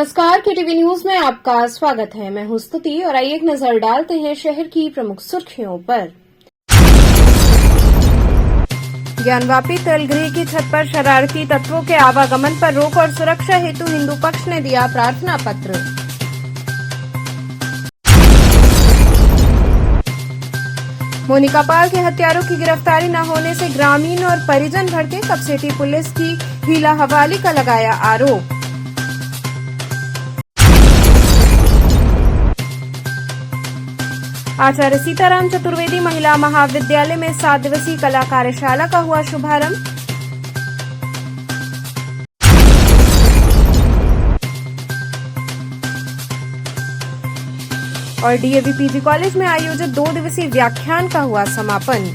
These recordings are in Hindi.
नमस्कार, केटीवी न्यूज में आपका स्वागत है। मैं हूं स्तुति और आइए एक नजर डालते हैं शहर की प्रमुख सुर्खियों पर। ज्ञानवापी तलगृह की छत पर शरारती तत्वों के आवागमन पर रोक और सुरक्षा हेतु हिंदू पक्ष ने दिया प्रार्थना पत्र। मोनिका पाल के हत्यारों की गिरफ्तारी न होने से ग्रामीण और परिजन भड़के। कपसेटी पुलिस की हीला हवाली का लगाया आरोप। आचार्य सीताराम चतुर्वेदी महिला महाविद्यालय में 7 दिवसीय कला कार्यशाला का हुआ शुभारंभ। और डीएवी पीजी कॉलेज में आयोजित 2 दिवसीय व्याख्यान का हुआ समापन।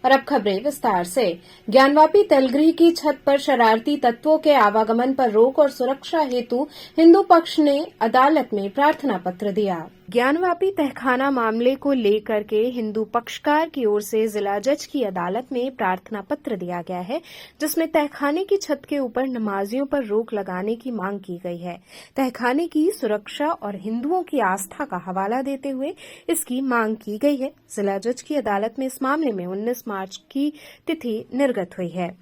और अब खबरें विस्तार से। ज्ञानवापी तलगृह की छत पर शरारती तत्वों के आवागमन पर रोक और सुरक्षा हेतु हिंदू पक्ष ने अदालत में प्रार्थना पत्र दिया। ज्ञानवापी तहखाना मामले को लेकर के हिंदू पक्षकार की ओर से जिला जज की अदालत में प्रार्थना पत्र दिया गया है, जिसमें तहखाने की छत के ऊपर नमाजियों पर रोक लगाने की मांग की गई है। तहखाने की सुरक्षा और हिंदुओं की आस्था का हवाला देते हुए इसकी मांग की गई है। जिला जज की अदालत में इस मामले में 19 मार्च की तिथि निर्गत हुई है।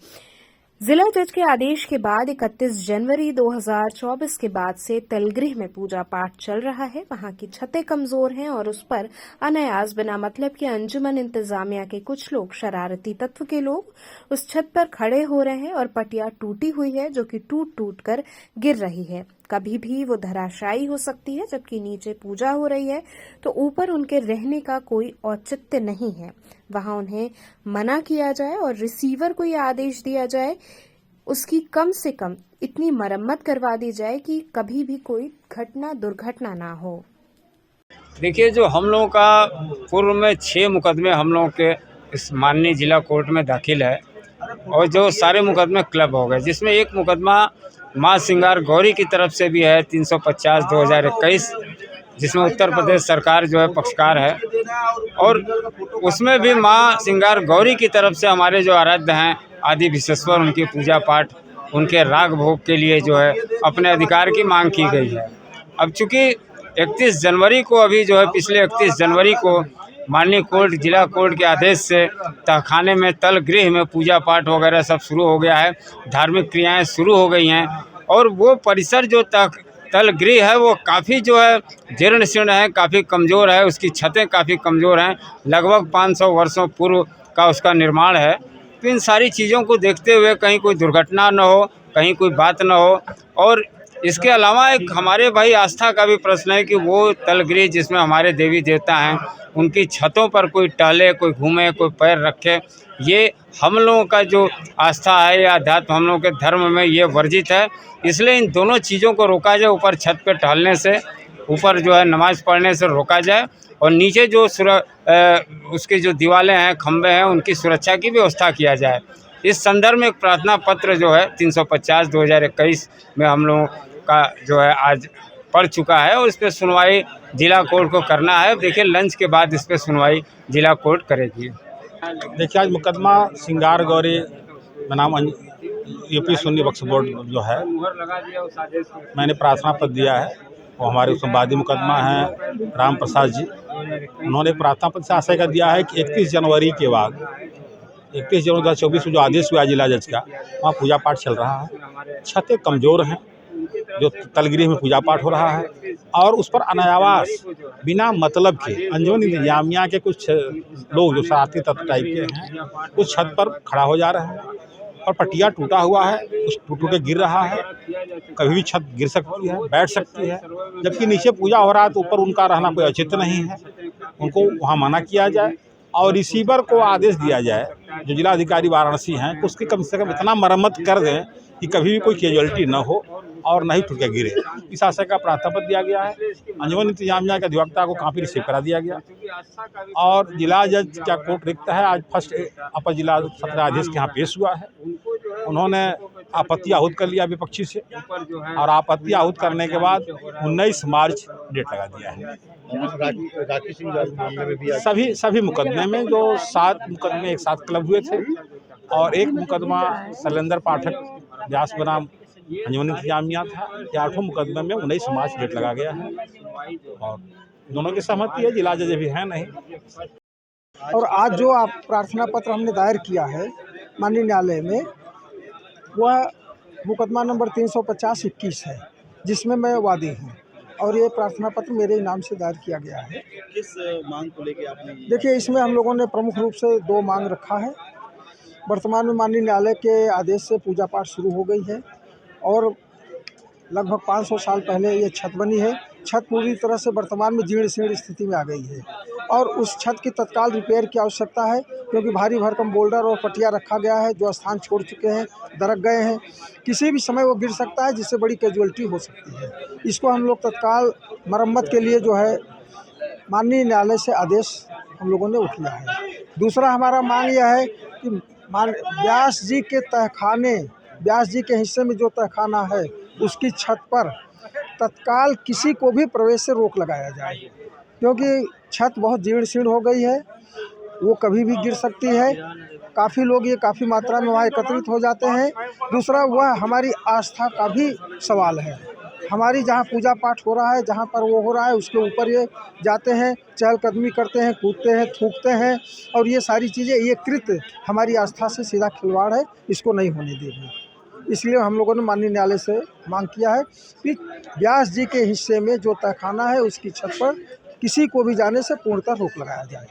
जिला जज के आदेश के बाद 31 जनवरी 2024 के बाद से तलगृह में पूजा पाठ चल रहा है। वहां की छतें कमजोर हैं और उस पर अनायास बिना मतलब के अंजुमन इंतजामिया के कुछ लोग, शरारती तत्व के लोग, उस छत पर खड़े हो रहे हैं और पटिया टूटी हुई है जो कि टूट टूट कर गिर रही है। कभी भी वो धराशायी हो सकती है, जबकि नीचे पूजा हो रही है तो ऊपर उनके रहने का कोई औचित्य नहीं है। वहां उन्हें मना किया जाए और रिसीवर को यह आदेश दिया जाए, उसकी कम से कम इतनी मरम्मत करवा दी जाए कि कभी भी कोई दुर्घटना ना हो। देखिए, जो हम लोगों का पूर्व में 6 मुकदमे हम लोगों के इस माननीय जिला कोर्ट में दाखिल है और जो सारे मुकदमे क्लब हो गए, जिसमें एक मुकदमा माँ सिंगार गौरी की तरफ से भी है 350/2021, जिसमें उत्तर प्रदेश सरकार जो है पक्षकार है। और उसमें भी माँ सिंगार गौरी की तरफ से हमारे जो आराध्य हैं आदि विश्वेश्वर, उनकी पूजा पाठ, उनके राग भोग के लिए जो है अपने अधिकार की मांग की गई है। अब चूँकि 31 जनवरी को अभी जो है पिछले 31 जनवरी को माननीय कोर्ट, जिला कोर्ट के आदेश से तहखाने में तलगृह में पूजा पाठ वगैरह सब शुरू हो गया है, धार्मिक क्रियाएं शुरू हो गई हैं। और वो परिसर जो तलगृह है वो काफ़ी जो है जीर्ण शीर्ण है, काफ़ी कमज़ोर है, उसकी छतें काफ़ी कमज़ोर हैं, लगभग 500 वर्षों पूर्व का उसका निर्माण है। तो इन सारी चीज़ों को देखते हुए कहीं कोई दुर्घटना न हो, कहीं कोई बात न हो। और इसके अलावा एक हमारे भाई आस्था का भी प्रश्न है कि वो तलगृह जिसमें हमारे देवी देवता हैं, उनकी छतों पर कोई टहले, कोई घूमे, कोई पैर रखे, ये हम लोगों का जो आस्था है या अध्यात्म हम लोगों के धर्म में ये वर्जित है। इसलिए इन दोनों चीज़ों को रोका जाए। ऊपर छत पे टहलने से, ऊपर जो है नमाज़ पढ़ने से रोका जाए और नीचे जो उसके जो दीवारें हैं, खंभे हैं, उनकी सुरक्षा की व्यवस्था किया जाए। इस संदर्भ में एक प्रार्थना पत्र जो है 350/2021 में हम लोगों का जो है आज पड़ चुका है और इस पर सुनवाई जिला कोर्ट को करना है। देखिए, लंच के बाद इस पर सुनवाई जिला कोर्ट करेगी। देखिए, आज मुकदमा सिंगार गौरी बनाम यूपी सुन्नी वक्फ बोर्ड जो है, मैंने प्रार्थना पत्र दिया है। वो हमारे संवादी मुकदमा हैं राम प्रसाद जी, उन्होंने प्रार्थना पत्र से आशय का दिया है कि 31 जनवरी के बाद 31 जनवरी 2024 को जो आदेश हुआ जिला जज का, वहाँ पूजा पाठ चल रहा है, छतें कमज़ोर हैं, जो तलगृह में पूजा पाठ हो रहा है और उस पर अनायास बिना मतलब के अंजुमन इंतजामिया के कुछ लोग जो शरारती तत्व टाइप के हैं, उस छत पर खड़ा हो जा रहे हैं और पटिया टूटा हुआ है, उस टूट के गिर रहा है। कभी भी छत गिर सकती है, बैठ सकती है, जबकि नीचे पूजा हो रहा है तो ऊपर उनका रहना कोई औचित्य नहीं है। उनको वहाँ मना किया जाए और रिसीवर को आदेश दिया जाए, जो जिला अधिकारी वाराणसी हैं, कि उसकी कम से कम इतना मरम्मत कर दें कि कभी भी कोई कैजुअलिटी न हो और नहीं टूट के गिरे। इस आशय का प्रार्थना पत्र दिया गया है। अंजुमन इंतजामिया के अधिवक्ता को काफ़ी रिसीव करा दिया गया और जिला जज का कोर्ट रिक्त है। आज फर्स्ट अपर जिला सत्राधीश के यहाँ पेश हुआ है। उन्होंने आपत्ति आहूत कर लिया विपक्षी से और आपत्ति आहूत करने के बाद 19 मार्च डेट लगा दिया है। सभी मुकदमे में जो 7 मुकदमे एक साथ क्लब हुए थे और एक मुकदमा शैलेंद्र पाठक व्यास बनाम अंजुमन इंतजामिया था। ये 8 मुकदमे में 19 समाज से रेट लगा गया है और दोनों की सहमति है, जिला जज भी है नहीं। और आज जो आप प्रार्थना पत्र हमने दायर किया है माननीय न्यायालय में, वह मुकदमा नंबर 350-21 है, जिसमें मैं वादी हूँ और ये प्रार्थना पत्र मेरे ही नाम से दायर किया गया है। किस मांग को लेके आपने? देखिए, इसमें हम लोगों ने प्रमुख रूप से 2 मांग रखा है। वर्तमान में माननीय न्यायालय के आदेश से पूजा पाठ शुरू हो गई है और लगभग 500 साल पहले ये छत बनी है। छत पूरी तरह से वर्तमान में जीर्ण शीर्ण स्थिति में आ गई है और उस छत की तत्काल रिपेयर की आवश्यकता है, क्योंकि भारी भरकम बोल्डर और पटिया रखा गया है जो स्थान छोड़ चुके हैं, दरक गए हैं। किसी भी समय वो गिर सकता है, जिससे बड़ी कैजुअलिटी हो सकती है। इसको हम लोग तत्काल मरम्मत के लिए जो है माननीय न्यायालय से आदेश हम लोगों ने उठाया है। दूसरा हमारा मांग यह है कि व्यास जी के तहखाने, व्यास जी के हिस्से में जो तहखाना है उसकी छत पर तत्काल किसी को भी प्रवेश से रोक लगाया जाए, क्योंकि छत बहुत जीर्ण शीर्ण हो गई है, वो कभी भी गिर सकती है। काफ़ी लोग ये काफ़ी मात्रा में वहाँ एकत्रित हो जाते हैं। दूसरा, वह हमारी आस्था का भी सवाल है। हमारी जहाँ पूजा पाठ हो रहा है, जहाँ पर वो हो रहा है, उसके ऊपर ये जाते हैं, चहलकदमी करते हैं, कूदते हैं, थूकते हैं और ये सारी चीज़ें, ये कृत्य हमारी आस्था से सीधा खिलवाड़ है, इसको नहीं होने देंगे। इसलिए हम लोगों ने माननीय न्यायालय से मांग किया है कि व्यास जी के हिस्से में जो तहखाना है उसकी छत पर किसी को भी जाने से पूर्णतः रोक लगाया जाए।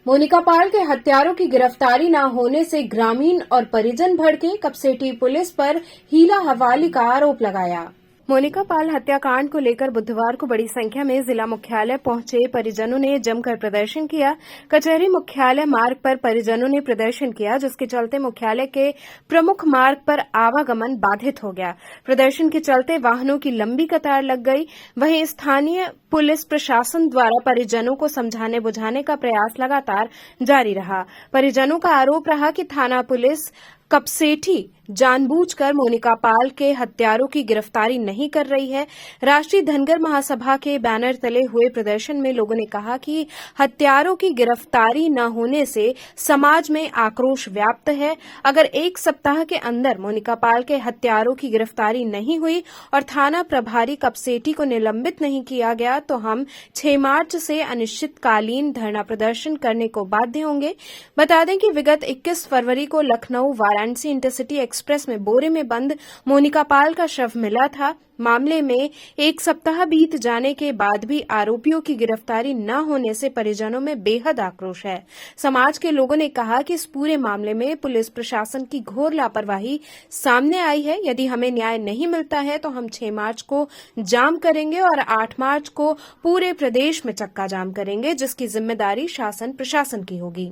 मोनिका पाल के हत्यारों की गिरफ्तारी न होने से ग्रामीण और परिजन भड़के, कपसेटी पुलिस पर हीला हवाली का आरोप लगाया। मोनिका पाल हत्याकांड को लेकर बुधवार को बड़ी संख्या में जिला मुख्यालय पहुंचे परिजनों ने जमकर प्रदर्शन किया। कचहरी मुख्यालय मार्ग पर परिजनों ने प्रदर्शन किया, जिसके चलते मुख्यालय के प्रमुख मार्ग पर आवागमन बाधित हो गया। प्रदर्शन के चलते वाहनों की लंबी कतार लग गई। वहीं स्थानीय पुलिस प्रशासन द्वारा परिजनों को समझाने बुझाने का प्रयास लगातार जारी रहा। परिजनों का आरोप रहा कि थाना पुलिस कपसेठी जानबूझकर मोनिका पाल के हत्यारों की गिरफ्तारी नहीं कर रही है। राष्ट्रीय धनगर महासभा के बैनर तले हुए प्रदर्शन में लोगों ने कहा कि हत्यारों की गिरफ्तारी न होने से समाज में आक्रोश व्याप्त है। अगर 1 सप्ताह के अंदर मोनिका पाल के हत्यारों की गिरफ्तारी नहीं हुई और थाना प्रभारी कपसेठी को निलंबित नहीं किया गया तो हम 6 मार्च से अनिश्चितकालीन धरना प्रदर्शन करने को बाध्य होंगे। बता दें कि विगत 21 फरवरी को लखनऊ वाराणसी इंटरसिटी एक्सप्रेस में बोरे में बंद मोनिका पाल का शव मिला था। मामले में 1 सप्ताह बीत जाने के बाद भी आरोपियों की गिरफ्तारी न होने से परिजनों में बेहद आक्रोश है। समाज के लोगों ने कहा कि इस पूरे मामले में पुलिस प्रशासन की घोर लापरवाही सामने आई है। यदि हमें न्याय नहीं मिलता है तो हम 6 मार्च को जाम करेंगे और 8 मार्च को पूरे प्रदेश में चक्का जाम करेंगे, जिसकी जिम्मेदारी शासन प्रशासन की होगी।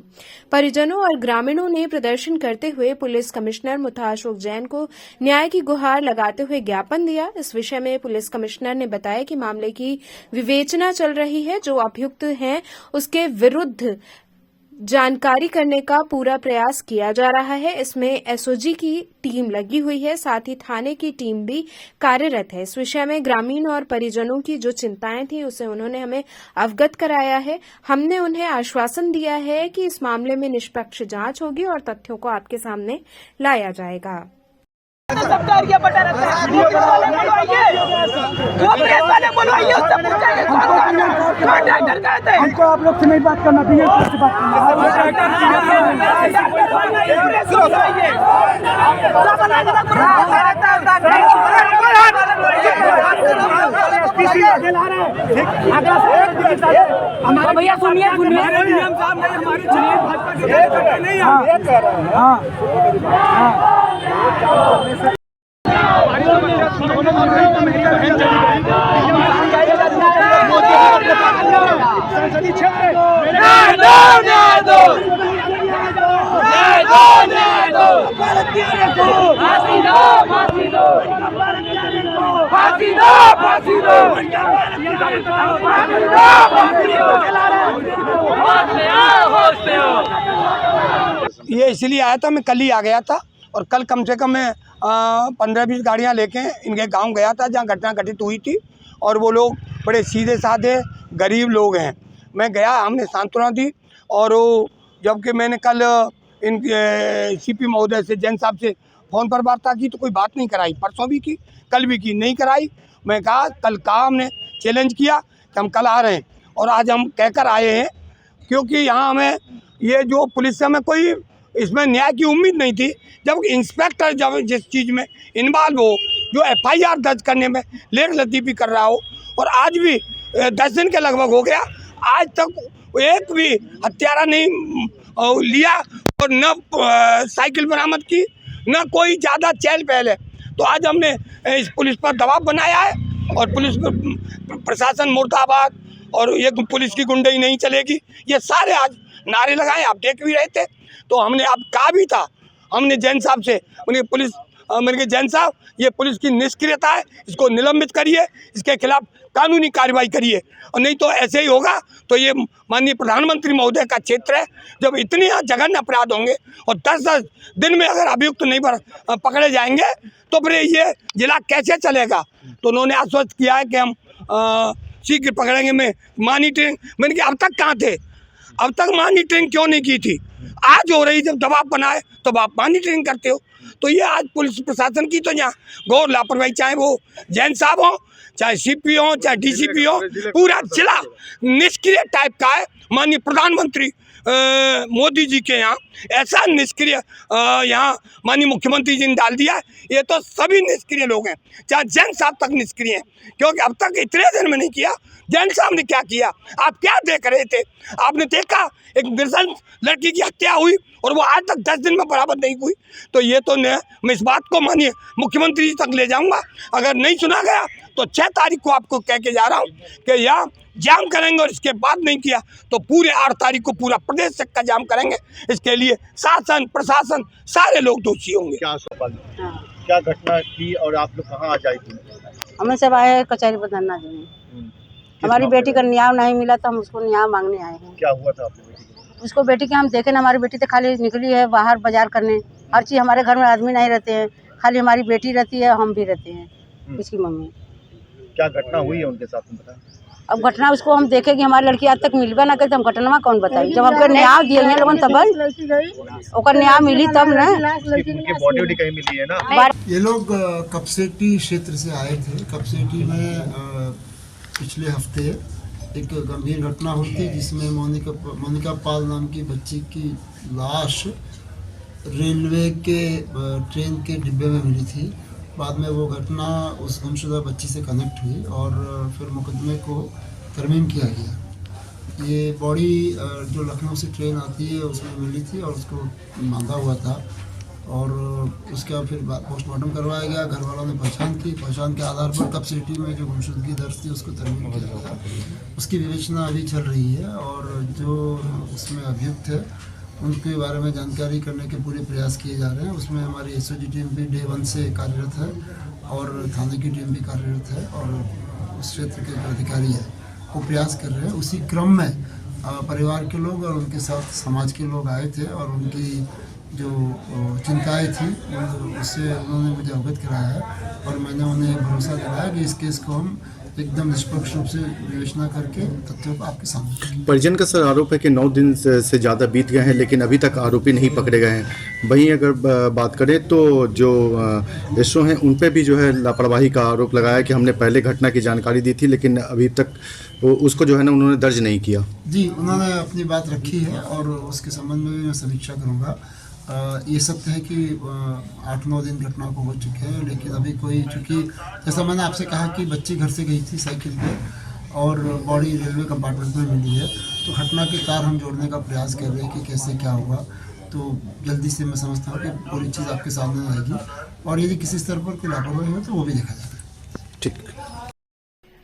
परिजनों और ग्रामीणों ने प्रदर्शन करते हुए पुलिस कमिश्नर मुथा अशोक जैन को न्याय की गुहार लगाते हुए ज्ञापन दिया। इस विषय में पुलिस कमिश्नर ने बताया कि मामले की विवेचना चल रही है। जो अभियुक्त हैं उसके विरुद्ध जानकारी करने का पूरा प्रयास किया जा रहा है। इसमें एसओजी की टीम लगी हुई है, साथ ही थाने की टीम भी कार्यरत है। इस विषय में ग्रामीण और परिजनों की जो चिंताएं थी उसे उन्होंने हमें अवगत कराया है। हमने उन्हें आश्वासन दिया है कि इस मामले में निष्पक्ष जांच होगी और तथ्यों को आपके सामने लाया जाएगा। सबका एरिया बटा रहता है। वो प्रेस वाले बुलवाइए, उससे पूछेंगे कौन डॉक्टर कहते हैं। हमको आप लोग से नहीं बात करना, चाहिए से बात करना। भैया सुनिए संसदीय क्षेत्र ये इसलिए आया था, मैं कल ही आ गया था और कल कम से कम मैं 15-20 गाड़ियां लेके इनके गांव गया था जहां घटना घटित हुई थी। और वो लोग बड़े सीधे साधे गरीब लोग हैं। मैं गया, हमने सांत्वना दी और वो जबकि मैंने कल इन सीपी महोदय से, जैन साहब से फ़ोन पर वार्ता की तो कोई बात नहीं कराई, परसों भी की, कल भी की, नहीं कराई। मैं कहा कल कहा हमने चैलेंज किया कि हम कल आ रहे हैं और आज हम कहकर आए हैं, क्योंकि यहाँ हमें ये जो पुलिस से हमें कोई इसमें न्याय की उम्मीद नहीं थी। जब इंस्पेक्टर जब जिस चीज़ में इन्वॉल्व हो, जो FIR दर्ज करने में लेट लतीफ़ी कर रहा हो, और आज भी 10 दिन के लगभग हो गया, आज तक एक भी हत्यारा नहीं लिया और न साइकिल बरामद की, न कोई ज़्यादा चहल पहल है। तो आज हमने इस पुलिस पर दबाव बनाया है और पुलिस प्रशासन मुर्दाबाद और ये पुलिस की गुंडई नहीं चलेगी, ये सारे आज नारे लगाए, आप देख भी रहे थे। तो हमने अब कहा भी था, हमने जैन साहब से, मैंने कहा जैन साहब ये पुलिस की निष्क्रियता है, इसको निलंबित करिए, इसके खिलाफ कानूनी कार्रवाई करिए, और नहीं तो ऐसे ही होगा तो ये माननीय प्रधानमंत्री महोदय का क्षेत्र है। जब इतने जघन्य अपराध होंगे और 10-10 दिन में अगर अभियुक्त नहीं पकड़े जाएंगे तो फिर ये जिला कैसे चलेगा। तो उन्होंने आश्वस्त किया है कि हम शीघ्र पकड़ेंगे। मैं मॉनिटरिंग, मैंने कहा अब तक कहाँ थे, अब तक मॉनिटरिंग क्यों नहीं की थी, आज हो रही, जब दबाव बनाए तब आप मॉनिटरिंग करते हो। तो ये आज पुलिस प्रशासन की तो यहाँ घोर लापरवाही, चाहे वो जैन साहब हो, चाहे CP हो, चाहे DCP हो, पूरा जिला निष्क्रिय टाइप का है। माननीय प्रधानमंत्री मोदी जी के यहाँ ऐसा निष्क्रिय यहाँ माननीय मुख्यमंत्री जी ने डाल दिया है। ये तो सभी निष्क्रिय लोग हैं, चाहे जैन साहब तक निष्क्रिय हैं, क्योंकि अब तक इतने दिन में नहीं किया। जैन साहब ने क्या किया, आप क्या देख रहे थे? आपने देखा एक निर्दोष लड़की की हत्या हुई और वो आज तक 10 दिन में बराबर नहीं हुई। तो ये तो मैं इस बात को माननीय मुख्यमंत्री जी तक ले जाऊंगा। अगर नहीं सुना गया तो 6 तारीख को आपको कह के जा रहा हूँ कि यहाँ जाम करेंगे, और इसके बाद नहीं किया तो पूरे 8 तारीख को पूरा प्रदेश तक का जाम करेंगे। इसके लिए शासन प्रशासन सारे लोग दोषी होंगे। क्या घटना थी और आप लोग कहाँ आ जाए थे? हमें सब आए हैं कचहरी बदलना देने, हमारी बेटी का न्याय नहीं मिला तो हम उसको न्याय मांगने आए हैं। क्या हुआ था आपकी बेटी को? उसको बेटी के हम देखे ना, हमारी बेटी तो खाली निकली है बाहर बाजार करने, हर चीज़, हमारे घर में आदमी नहीं रहते हैं, खाली हमारी बेटी रहती है, हम भी रहते हैं, इसकी मम्मी। क्या घटना हुई है उनके साथ में बताएं? अब घटना उसको हम देखे कि हमारी लड़की आज तक मिलबा ना करे तो हम घटना कौन बताई, जब हमको न्याय दिए लोगन तब ओकर न्याय मिली तब ना। उनकी बॉडी कहीं मिली है ना? ये लोग कपसेटी क्षेत्र से आए थे। कपसेटी में पिछले हफ्ते एक गंभीर घटना हुई थी जिसमें मोनिका पाल नाम की बच्ची की लाश रेलवे के ट्रेन के डिब्बे में मिली थी। बाद में वो घटना उस गुमशुदा बच्ची से कनेक्ट हुई और फिर मुकदमे को तरमीम किया गया। ये बॉडी जो लखनऊ से ट्रेन आती है उसमें मिली थी और उसको बांधा हुआ था, और उसके बाद फिर पोस्टमार्टम करवाया गया। घर वालों ने पहचान के आधार पर कपसिटी में जो गुमशुदगी दर्ज थी उसको तरमीम किया गया। उसकी विवेचना अभी चल रही है और जो उसमें अभियुक्त है उनके बारे में जानकारी करने के पूरे प्रयास किए जा रहे हैं। उसमें हमारी SOG टीम भी डे 1 से कार्यरत है और थाने की टीम भी कार्यरत है, और उस क्षेत्र के जो अधिकारी है वो प्रयास कर रहे हैं। उसी क्रम में परिवार के लोग और उनके साथ समाज के लोग आए थे और उनकी जो चिंताएं थी उससे उन्होंने मुझे अवगत कराया है, और मैंने उन्हें भरोसा दिलाया कि इस केस को हम एकदम निष्पक्ष रूप से विवेचना करके तथ्यों को आपके सामने। परिजन का सर आरोप है कि 9 दिन से ज़्यादा बीत गए हैं लेकिन अभी तक आरोपी नहीं पकड़े गए हैं। वहीं अगर बात करें तो जो SO हैं उन पे भी जो है लापरवाही का आरोप लगाया कि हमने पहले घटना की जानकारी दी थी लेकिन अभी तक उसको जो है ना उन्होंने दर्ज नहीं किया। जी, उन्होंने अपनी बात रखी है और उसके संबंध में भी मैं समीक्षा करूँगा। ये सत्य है कि 8-9 दिन घटना को हो चुके हैं, लेकिन अभी कोई, चूँकि जैसा मैंने आपसे कहा कि बच्ची घर से गई थी साइकिल पे और बॉडी रेलवे कंपार्टमेंट में मिली है, तो घटना के तार हम जोड़ने का प्रयास कर रहे हैं कि कैसे क्या हुआ। तो जल्दी से मैं समझता हूँ कि पूरी चीज़ आपके सामने आएगी, और यदि किसी स्तर पर कोई लापरवाही हो तो वो भी देखा जाएगा। ठीक।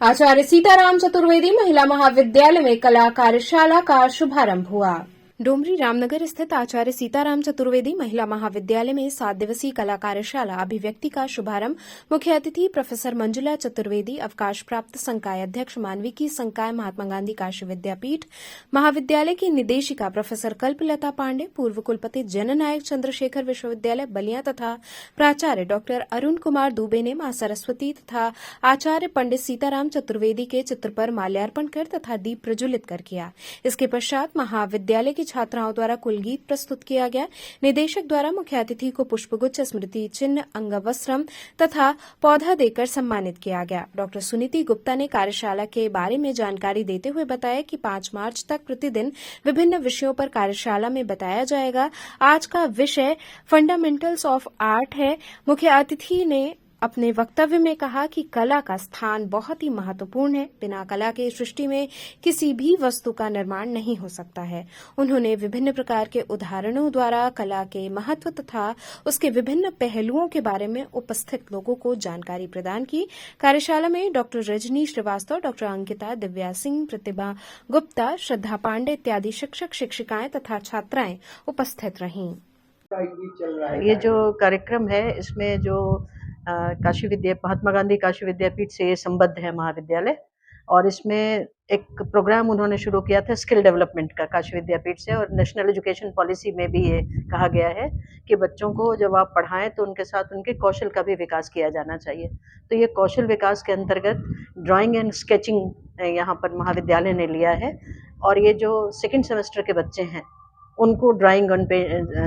आचार्य सीताराम चतुर्वेदी महिला महाविद्यालय में कला कार्यशाला का शुभारंभ हुआ। डोमरी रामनगर स्थित आचार्य सीताराम चतुर्वेदी महिला महाविद्यालय में 7 दिवसीय कला कार्यशाला अभिव्यक्ति का शुभारंभ मुख्य अतिथि प्रोफेसर मंजुला चतुर्वेदी, अवकाश प्राप्त संकाय अध्यक्ष मानविकी संकाय महात्मा गांधी काशी विद्यापीठ, महाविद्यालय की निदेशिका प्रोफेसर कल्पलता पांडे, पूर्व कुलपति जननायक चंद्रशेखर विश्वविद्यालय बलिया तथा प्राचार्य डॉक्टर अरुण कुमार दुबे ने मां सरस्वती तथा आचार्य पंडित सीताराम चतुर्वेदी के चित्र पर माल्यार्पण कर तथा दीप प्रज्वलित कर किया। इसके पश्चात महाविद्यालय के छात्राओं द्वारा कुल गीत प्रस्तुत किया गया। निदेशक द्वारा मुख्य अतिथि को पुष्पगुच्छ, स्मृति चिन्ह, अंगवस्त्रम तथा पौधा देकर सम्मानित किया गया। डॉक्टर सुनीति गुप्ता ने कार्यशाला के बारे में जानकारी देते हुए बताया कि 5 मार्च तक प्रतिदिन विभिन्न विषयों पर कार्यशाला में बताया जाएगा। आज का विषय फंडामेंटल्स ऑफ आर्ट है। मुख्य अतिथि ने अपने वक्तव्य में कहा कि कला का स्थान बहुत ही महत्वपूर्ण है। बिना कला के सृष्टि में किसी भी वस्तु का निर्माण नहीं हो सकता है। उन्होंने विभिन्न प्रकार के उदाहरणों द्वारा कला के महत्व तथा उसके विभिन्न पहलुओं के बारे में उपस्थित लोगों को जानकारी प्रदान की। कार्यशाला में डॉक्टर रजनी श्रीवास्तव, डॉक्टर अंकिता, दिव्या सिंह, प्रतिभा गुप्ता, श्रद्धा पांडे इत्यादि शिक्षक, शिक्षिकाएं तथा छात्राएं उपस्थित रहीं। ये जो कार्यक्रम है इसमें जो महात्मा गांधी काशी विद्यापीठ से ये संबद्ध है महाविद्यालय, और इसमें एक प्रोग्राम उन्होंने शुरू किया था स्किल डेवलपमेंट का काशी विद्यापीठ से, और नेशनल एजुकेशन पॉलिसी में भी ये कहा गया है कि बच्चों को जब आप पढ़ाएं तो उनके साथ उनके कौशल का भी विकास किया जाना चाहिए। तो ये कौशल विकास के अंतर्गत ड्राइंग एंड स्केचिंग यहाँ पर महाविद्यालय ने लिया है, और ये जो सेकेंड सेमेस्टर के बच्चे हैं उनको ड्राइंग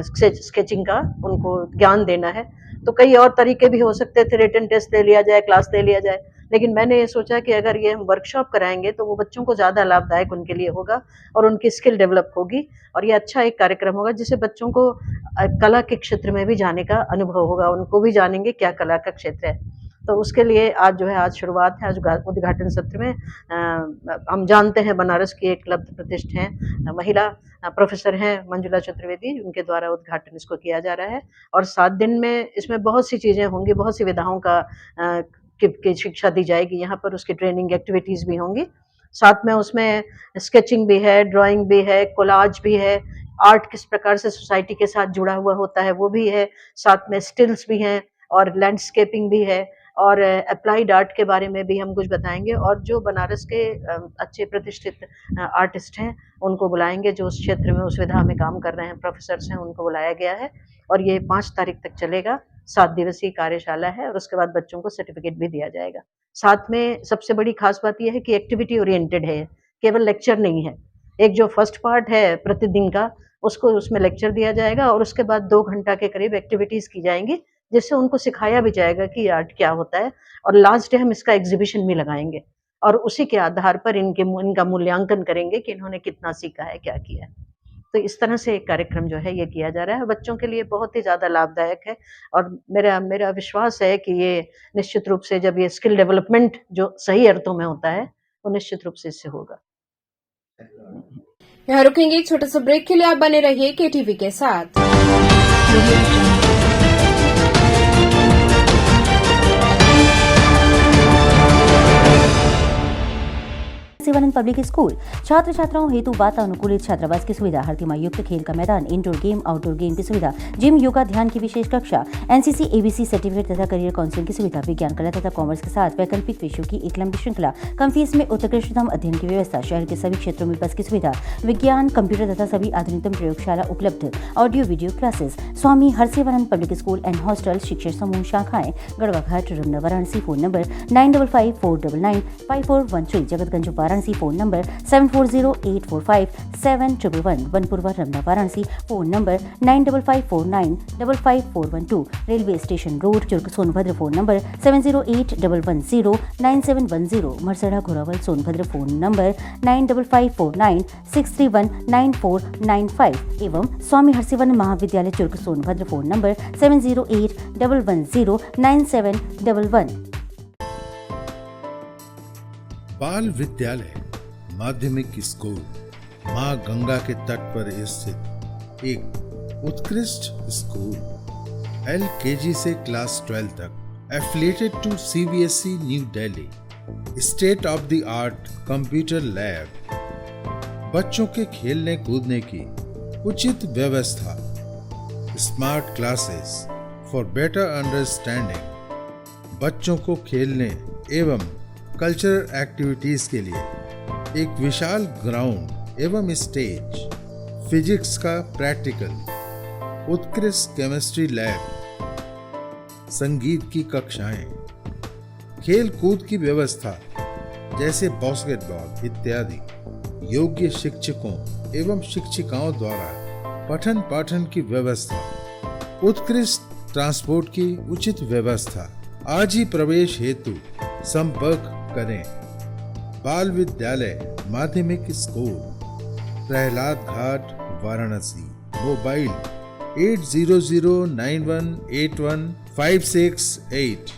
स्केचिंग का उनको ज्ञान देना है। तो कई और तरीके भी हो सकते थे, रिटन टेस्ट ले लिया जाए, क्लास ले लिया जाए, लेकिन मैंने ये सोचा कि अगर ये हम वर्कशॉप कराएंगे तो वो बच्चों को ज़्यादा लाभदायक उनके लिए होगा और उनकी स्किल डेवलप होगी, और ये अच्छा एक कार्यक्रम होगा जिससे बच्चों को कला के क्षेत्र में भी जाने का अनुभव होगा, उनको भी जानेंगे क्या कला का क्षेत्र है। तो उसके लिए आज शुरुआत है। आज उद्घाटन सत्र में हम जानते हैं बनारस की एक लब्ध प्रतिष्ठ हैं महिला प्रोफेसर हैं मंजुला चतुर्वेदी, उनके द्वारा उद्घाटन इसको किया जा रहा है, और 7 दिन में इसमें बहुत सी चीज़ें होंगी, बहुत सी विधाओं का की शिक्षा दी जाएगी यहाँ पर, उसकी ट्रेनिंग एक्टिविटीज़ भी होंगी। साथ में उसमें स्केचिंग भी है, ड्राइंग भी है, कोलाज भी है, आर्ट किस प्रकार से सोसाइटी के साथ जुड़ा हुआ होता है वो भी है, साथ में स्टिल्स भी हैं और लैंडस्केपिंग भी है, और अप्लाइड आर्ट के बारे में भी हम कुछ बताएंगे, और जो बनारस के अच्छे प्रतिष्ठित आर्टिस्ट हैं उनको बुलाएंगे, जो उस क्षेत्र में उस विधा में काम कर रहे हैं, प्रोफेसर्स हैं, उनको बुलाया गया है, और ये 5 तारीख तक चलेगा। 7 दिवसीय कार्यशाला है, और उसके बाद बच्चों को सर्टिफिकेट भी दिया जाएगा। साथ में सबसे बड़ी खास बात यह है कि एक्टिविटी ओरिएंटेड है, केवल लेक्चर नहीं है। एक जो फर्स्ट पार्ट है प्रतिदिन का उसको उसमें लेक्चर दिया जाएगा, और उसके बाद 2 घंटा के करीब एक्टिविटीज़ की जाएंगी जिससे उनको सिखाया भी जाएगा कि आर्ट क्या होता है, और लास्ट डे हम इसका एग्जीबिशन भी लगाएंगे, और उसी के आधार पर इनका मूल्यांकन करेंगे कि इन्होंने कितना सीखा है, क्या किया है। तो इस तरह से एक कार्यक्रम जो है ये किया जा रहा है, बच्चों के लिए बहुत ही ज़्यादा लाभदायक है, और मेरा विश्वास है कि ये निश्चित रूप से जब ये स्किल डेवलपमेंट जो सही अर्थों में होता है वो निश्चित रूप से इससे होगा। यहाँ रुकेंगे एक छोटे से ब्रेक के लिए, आप बने रहिए KTV के साथ। शिवानंद पब्लिक स्कूल छात्र छात्राओं हेतु वातानुकूलित छात्रावास की सुविधा, हर तिमाही युक्त खेल का मैदान, इंडोर गेम आउटडोर गेम की सुविधा, जिम, योगा, ध्यान की विशेष कक्षा, NCC ABC सर्टिफिकेट तथा करियर काउंसलिंग की सुविधा, विज्ञान, कला तथा कॉमर्स के साथ वैकल्पिक विषयों की एक लंबी श्रृंखला, कम फीस में उत्कृष्टतम अध्ययन की व्यवस्था, शहर के सभी क्षेत्रों में बस की सुविधा, विज्ञान, कंप्यूटर तथा सभी आधुनिकतम प्रयोगशाला उपलब्ध, audio video classes, Swami Harsivanand public school and hostel, शिक्षण समूह शाखाएं Garhwa Ghat, Ramna, Varanasi. Phone number 9554995413, Jagatganj Varanasi. Phone number 7408457111, Vanpurwa, Ramna, Varanasi. Phone number 9554955412, railway station road, Churk, Sonbhadra. Phone number 7081109710, Marsara, Ghorawal, Sonbhadra. Phone number 955496319495 एवं स्वामी हरसिवानंद महाविद्यालय चुर्क, सोनभद्र। Phone number 7081109711। बाल विद्यालय माध्यमिक स्कूल मां गंगा के तट पर स्थित एक उत्कृष्ट स्कूल, LKG से क्लास 12 तक, affiliated to CBSE new Delhi, state of the art computer lab, बच्चों के खेलने कूदने की उचित व्यवस्था, smart classes for better understanding, बच्चों को खेलने एवं कल्चरल एक्टिविटीज के लिए एक विशाल ग्राउंड एवं स्टेज, फिजिक्स का प्रैक्टिकल, उत्कृष्ट केमिस्ट्री लैब, संगीत की कक्षाएं, खेल कूद की व्यवस्था जैसे बास्केटबॉल इत्यादि, योग्य शिक्षकों एवं शिक्षिकाओं द्वारा पठन पाठन की व्यवस्था, उत्कृष्ट ट्रांसपोर्ट की उचित व्यवस्था। आज ही प्रवेश हेतु संपर्क करें बाल विद्यालय माध्यमिक स्कूल, प्रहलाद घाट, वाराणसी। मोबाइल 8009181568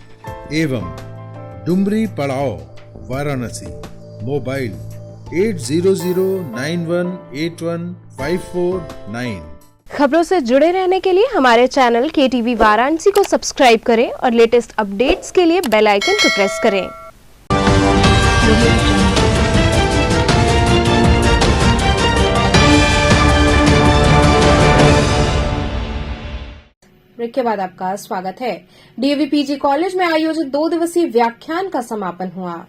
एवं डुमरी पड़ाव, वाराणसी। मोबाइल 8009181549। खबरों से जुड़े रहने के लिए हमारे चैनल KTV वाराणसी को सब्सक्राइब करें और लेटेस्ट अपडेट्स के लिए बेल आइकन को प्रेस करें। ब्रेक के बाद आपका स्वागत है। DAV PG कॉलेज में आयोजित 2 दिवसीय व्याख्यान का समापन हुआ।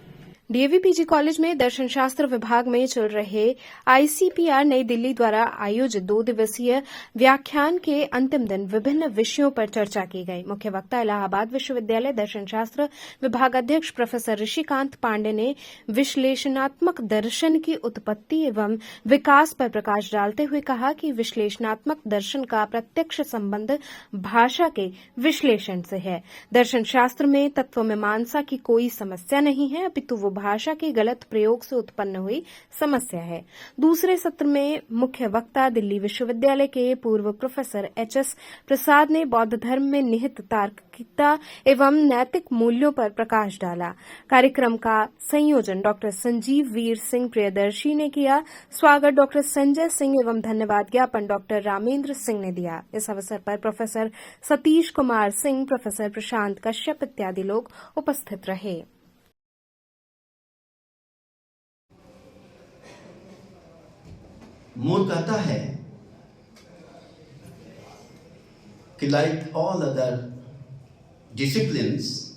DAV PG कॉलेज में दर्शन शास्त्र विभाग में चल रहे ICPR नई दिल्ली द्वारा आयोजित 2 दिवसीय व्याख्यान के अंतिम दिन विभिन्न विषयों पर चर्चा की गई। मुख्य वक्ता इलाहाबाद विश्वविद्यालय दर्शन शास्त्र विभाग अध्यक्ष प्रोफेसर ऋषिकांत पांडे ने विश्लेषणात्मक दर्शन की उत्पत्ति एवं विकास पर प्रकाश डालते हुए कहा कि विश्लेषणात्मक दर्शन का प्रत्यक्ष संबंध भाषा के विश्लेषण से है। दर्शन शास्त्र में तत्वमीमांसा की कोई समस्या नहीं है, अपितु वो भाषा के गलत प्रयोग से उत्पन्न हुई समस्या है। दूसरे सत्र में मुख्य वक्ता दिल्ली विश्वविद्यालय के पूर्व प्रोफेसर HS प्रसाद ने बौद्ध धर्म में निहित तार्किकता एवं नैतिक मूल्यों पर प्रकाश डाला। कार्यक्रम का संयोजन डॉक्टर संजीव वीर सिंह प्रियदर्शी ने किया। स्वागत डॉक्टर संजय सिंह एवं धन्यवाद ज्ञापन डॉक्टर रामेंद्र सिंह ने दिया। इस अवसर पर प्रोफेसर सतीश कुमार सिंह, प्रोफेसर प्रशांत कश्यप इत्यादि लोग उपस्थित रहे। मोर कहता है कि like all other disciplines,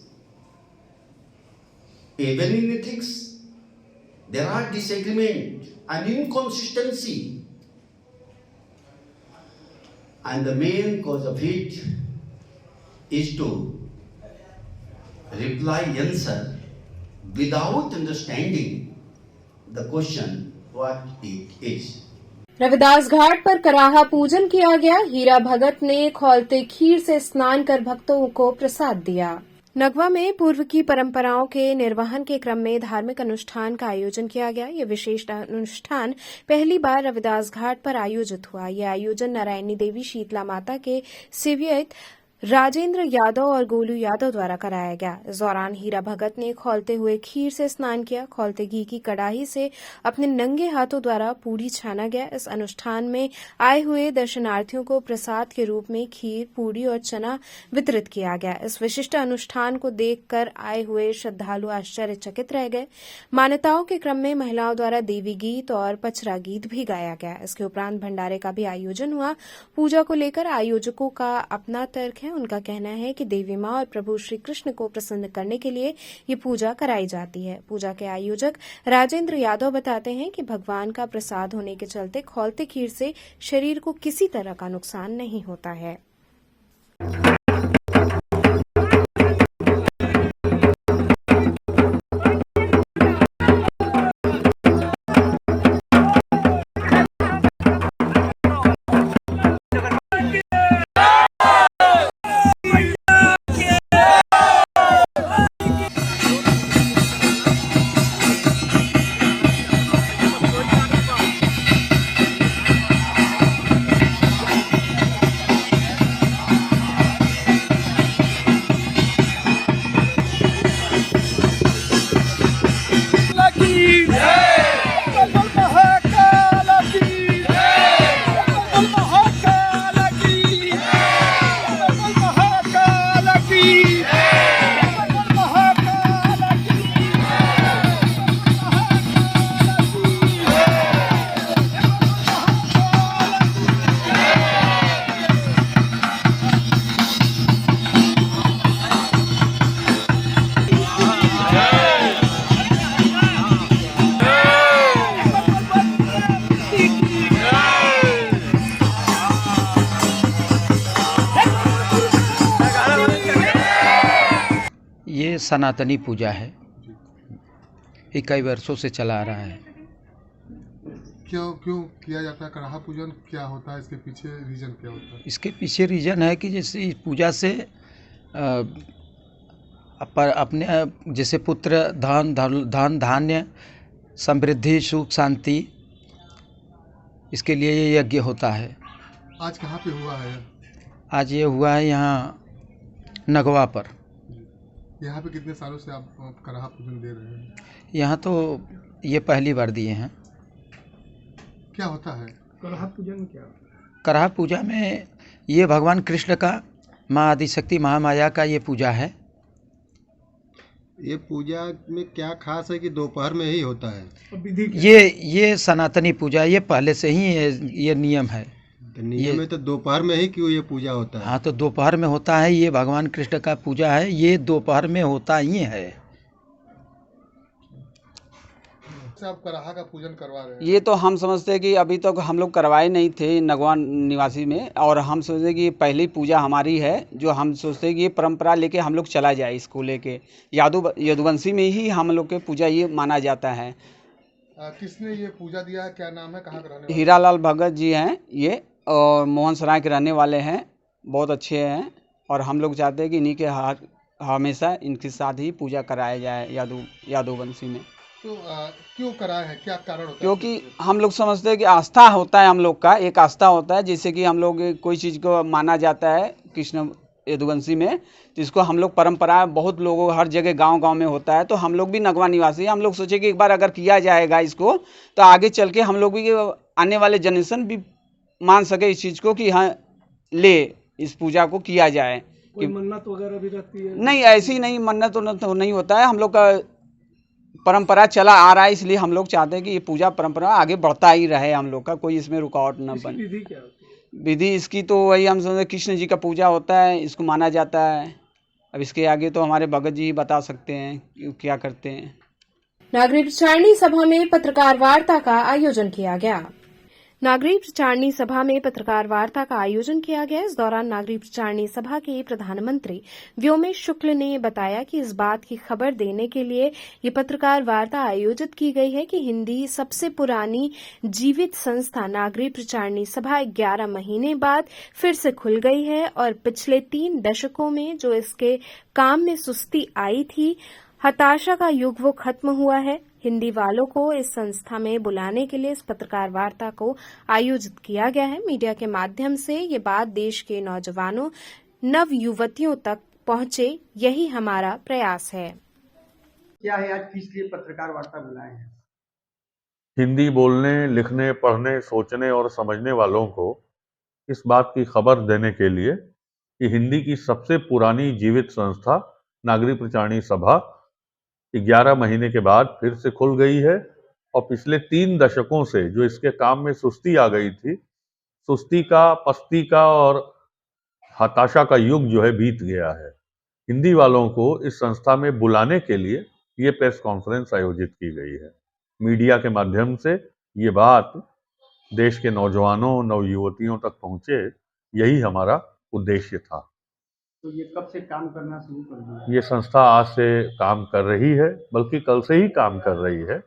even in ethics, there are disagreement and inconsistency, and the main cause of it is to answer without understanding the question what it is. Ravidas Ghat पर कराहा पूजन किया गया। हीरा भगत ने खौलते खीर से स्नान कर भक्तों को प्रसाद दिया। नगवा में पूर्व की परंपराओं के निर्वहन के क्रम में धार्मिक अनुष्ठान का आयोजन किया गया। ये विशेष अनुष्ठान पहली बार रविदास घाट पर आयोजित हुआ। यह आयोजन नारायणी देवी शीतला माता के सेवक राजेंद्र यादव और गोलू यादव द्वारा कराया गया। इस दौरान हीरा भगत ने खौलते हुए खीर से स्नान किया। खौलते घी की कड़ाही से अपने नंगे हाथों द्वारा पूरी छाना गया। इस अनुष्ठान में आए हुए दर्शनार्थियों को प्रसाद के रूप में खीर, पूरी और चना वितरित किया गया। इस विशिष्ट अनुष्ठान को देखकर आए हुए श्रद्धालु आश्चर्यचकित रह गए। मान्यताओं के क्रम में महिलाओं द्वारा देवी गीत और पचरा गीत भी गाया गया। इसके उपरांत भंडारे का भी आयोजन हुआ। पूजा को लेकर आयोजकों का अपना तर्क है। उनका कहना है कि देवी मां और प्रभु श्री कृष्ण को प्रसन्न करने के लिए ये पूजा कराई जाती है। पूजा के आयोजक राजेंद्र यादव बताते हैं कि भगवान का प्रसाद होने के चलते खौलते खीर से शरीर को किसी तरह का नुकसान नहीं होता है। सनातनी पूजा है, कई वर्षों से चला आ रहा है। क्यों क्यों किया जाता है कड़ाहा पूजन, क्या होता है इसके पीछे, रीजन क्या होता है? इसके पीछे रीजन है कि जैसे इस पूजा से पर अपने जैसे पुत्र धन धान्य समृद्धि सुख शांति, इसके लिए ये यज्ञ होता है। आज कहाँ पे हुआ है? आज ये हुआ है यहाँ नगवा पर। यहाँ पे कितने सालों से आप कड़ाहा पूजन दे रहे हैं? यहाँ तो ये पहली बार दिए हैं। क्या होता है कड़ाहा पूजन में? क्या कड़ाहा पूजा में ये भगवान कृष्ण का, माँ आदिशक्ति महामाया का ये पूजा है। ये पूजा में क्या खास है कि दोपहर में ही होता है? ये सनातनी पूजा, ये पहले से ही ये नियम है। तो नियम में तो दोपहर में ही क्यों ये पूजा होता है? हाँ, तो दोपहर में होता है। ये भगवान कृष्ण का पूजा है, ये दोपहर में होता ही है। आप कड़ाहा का पूजन करवा रहे हैं? ये तो हम समझते हैं कि अभी तक हम लोग करवाए नहीं थे नगवा निवासी में, और हम सोचते कि पहली पूजा हमारी है, जो हम सोचते हैं कि ये परंपरा लेके हम लोग चला जाए। इसको लेके यदुवंशी में ही हम लोग के पूजा ये माना जाता है। किसने ये पूजा दिया है, क्या नाम है, कहाँ का रहने वाले? हीरालाल भगत जी हैं ये, और मोहन सराय के रहने वाले हैं, बहुत अच्छे हैं। और हम लोग चाहते हैं कि इन्हीं के हमेशा इनके साथ ही पूजा कराया जाए यादववंशी में। तो क्यों कराए हैं, क्या कारण होता है? क्योंकि हम लोग समझते हैं कि आस्था होता है, हम लोग का एक आस्था होता है। जैसे कि हम लोग कोई चीज़ को माना जाता है कृष्ण यदुवंशी में, तो इसको हम लोग परंपरा बहुत लोगों हर जगह गांव में होता है। तो हम लोग भी नगवा निवासी, हम लोग सोचे कि एक बार अगर किया जाएगा इसको, तो आगे चल के हम लोग भी, आने वाले जनरेशन भी मान सके इस चीज़ को कि हाँ ले इस पूजा को किया जाए। कोई मन्नत वगैरह भी रहती है? नहीं, ऐसी नहीं, मन्नत तो नहीं होता है। हम लोग का परंपरा चला आ रहा है, इसलिए हम लोग चाहते हैं कि ये पूजा परंपरा आगे बढ़ता ही रहे, हम लोग का कोई इसमें रुकावट न बने। विधि क्या होती है? विधि इसकी तो वही हम समझते कृष्ण जी का पूजा होता है, इसको माना जाता है। अब इसके आगे तो हमारे भगत जी ही बता सकते हैं कि क्या करते हैं। नागरिक प्रचारणी सभा में पत्रकार वार्ता का आयोजन किया गया। नागरिक प्रचारणी सभा में पत्रकार वार्ता का आयोजन किया गया। इस दौरान नागरिक प्रचारणी सभा के प्रधानमंत्री व्योमेश शुक्ल ने बताया कि इस बात की खबर देने के लिए ये पत्रकार वार्ता आयोजित की गई है कि हिंदी सबसे पुरानी जीवित संस्था नागरिक प्रचारणी सभा 11 महीने बाद फिर से खुल गई है, और पिछले 3 दशकों में जो इसके काम में सुस्ती आई थी, हताशा का युग, वो खत्म हुआ है। हिंदी वालों को इस संस्था में बुलाने के लिए इस पत्रकार वार्ता को आयोजित किया गया है। मीडिया के माध्यम से ये बात देश के नौजवानों, नव युवतियों तक पहुंचे, यही हमारा प्रयास है। क्या है आज किस लिए पत्रकार वार्ता बुलाए हैं? हिंदी बोलने, लिखने, पढ़ने, सोचने और समझने वालों को इस बात की खबर देने के लिए कि हिंदी की सबसे पुरानी जीवित संस्था नागरिक प्रचारणी सभा 11 महीने के बाद फिर से खुल गई है, और पिछले 3 दशकों से जो इसके काम में सुस्ती आ गई थी, सुस्ती का, पस्ती का और हताशा का युग जो है बीत गया है। हिंदी वालों को इस संस्था में बुलाने के लिए ये प्रेस कॉन्फ्रेंस आयोजित की गई है। मीडिया के माध्यम से ये बात देश के नौजवानों, नवयुवतियों तक पहुंचे, यही हमारा उद्देश्य था। तो ये कब से काम करना शुरू कर दिया? ये संस्था आज से काम कर रही है, बल्कि कल से ही काम कर रही है।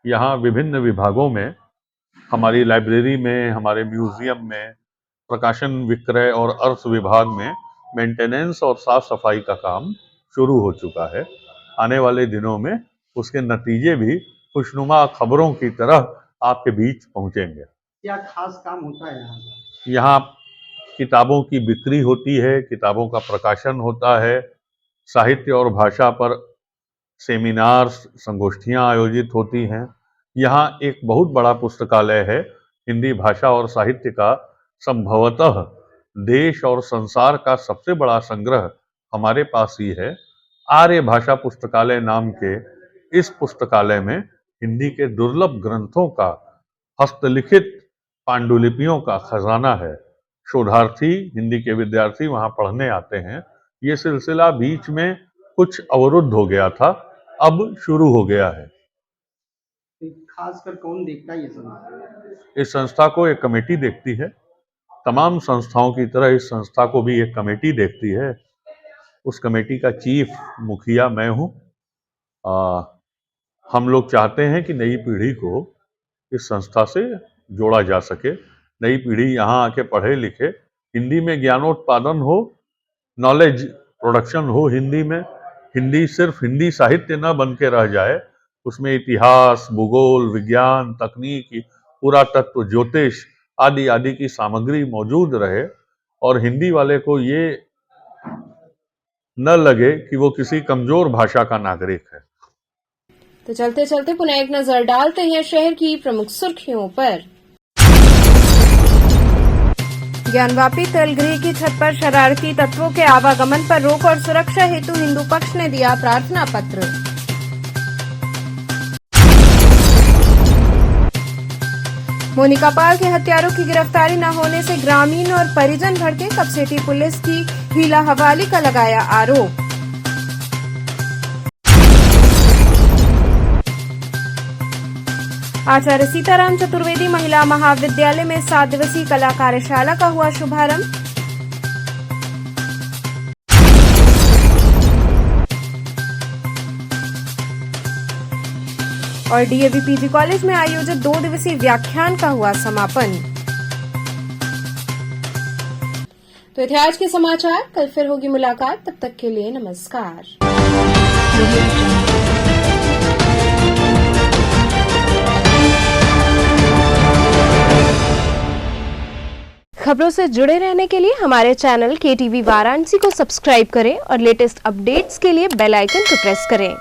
यहाँ विभिन्न विभागों में, हमारी लाइब्रेरी में, हमारे म्यूजियम में, प्रकाशन विक्रय और अर्थ विभाग में मेंटेनेंस और साफ सफाई का काम शुरू हो चुका है। आने वाले दिनों में उसके नतीजे भी खुशनुमा खबरों की तरह आपके बीच पहुंचेंगे। क्या खास काम होता है यहाँ? यहाँ किताबों की बिक्री होती है, किताबों का प्रकाशन होता है, साहित्य और भाषा पर सेमिनार्स, संगोष्ठियाँ आयोजित होती हैं। यहाँ एक बहुत बड़ा पुस्तकालय है। हिंदी भाषा और साहित्य का संभवतः देश और संसार का सबसे बड़ा संग्रह हमारे पास ही है। आर्य भाषा पुस्तकालय नाम के इस पुस्तकालय में हिंदी के दुर्लभ ग्रंथों का, हस्तलिखित पांडुलिपियों का खजाना है। शोधार्थी, हिंदी के विद्यार्थी वहाँ पढ़ने आते हैं। ये सिलसिला बीच में कुछ अवरुद्ध हो गया था, अब शुरू हो गया है। खासकर कौन देखता है ये संस्था? इस संस्था को एक कमेटी देखती है। तमाम संस्थाओं की तरह इस संस्था को भी एक कमेटी देखती है। उस कमेटी का चीफ मुखिया मैं हूँ। हम लोग चाहते हैं कि नई पीढ़ी को इस संस्था से जोड़ा जा सके। नई पीढ़ी यहाँ आके पढ़े लिखे, हिंदी में ज्ञानोत्पादन हो, नॉलेज प्रोडक्शन हो हिंदी में। हिंदी सिर्फ हिंदी साहित्य न बन के रह जाए, उसमें इतिहास, भूगोल, विज्ञान, तकनीक, पुरातत्व, ज्योतिष आदि आदि की सामग्री मौजूद रहे और हिंदी वाले को ये न लगे कि वो किसी कमजोर भाषा का नागरिक है। तो चलते चलते पुनः एक नजर डालते हैं शहर की प्रमुख सुर्खियों पर। ज्ञानवापी तलगृह की छत पर शरारती तत्वों के आवागमन पर रोक और सुरक्षा हेतु हिंदू पक्ष ने दिया प्रार्थना पत्र। मोनिका पाल के हत्यारों की गिरफ्तारी न होने से ग्रामीण और परिजन भड़के, कपसेटी पुलिस की हीला हवाली का लगाया आरोप। आचार्य सीताराम चतुर्वेदी महिला महाविद्यालय में 7 दिवसीय कला कार्यशाला का हुआ शुभारंभ। और डीएवी पीजी कॉलेज में आयोजित 2 दिवसीय व्याख्यान का हुआ समापन। तो थे आज के समाचार, कल फिर होगी मुलाकात, तब तक के लिए नमस्कार। खबरों से जुड़े रहने के लिए हमारे चैनल KTV वाराणसी को सब्सक्राइब करें और लेटेस्ट अपडेट्स के लिए बेल आइकन को प्रेस करें।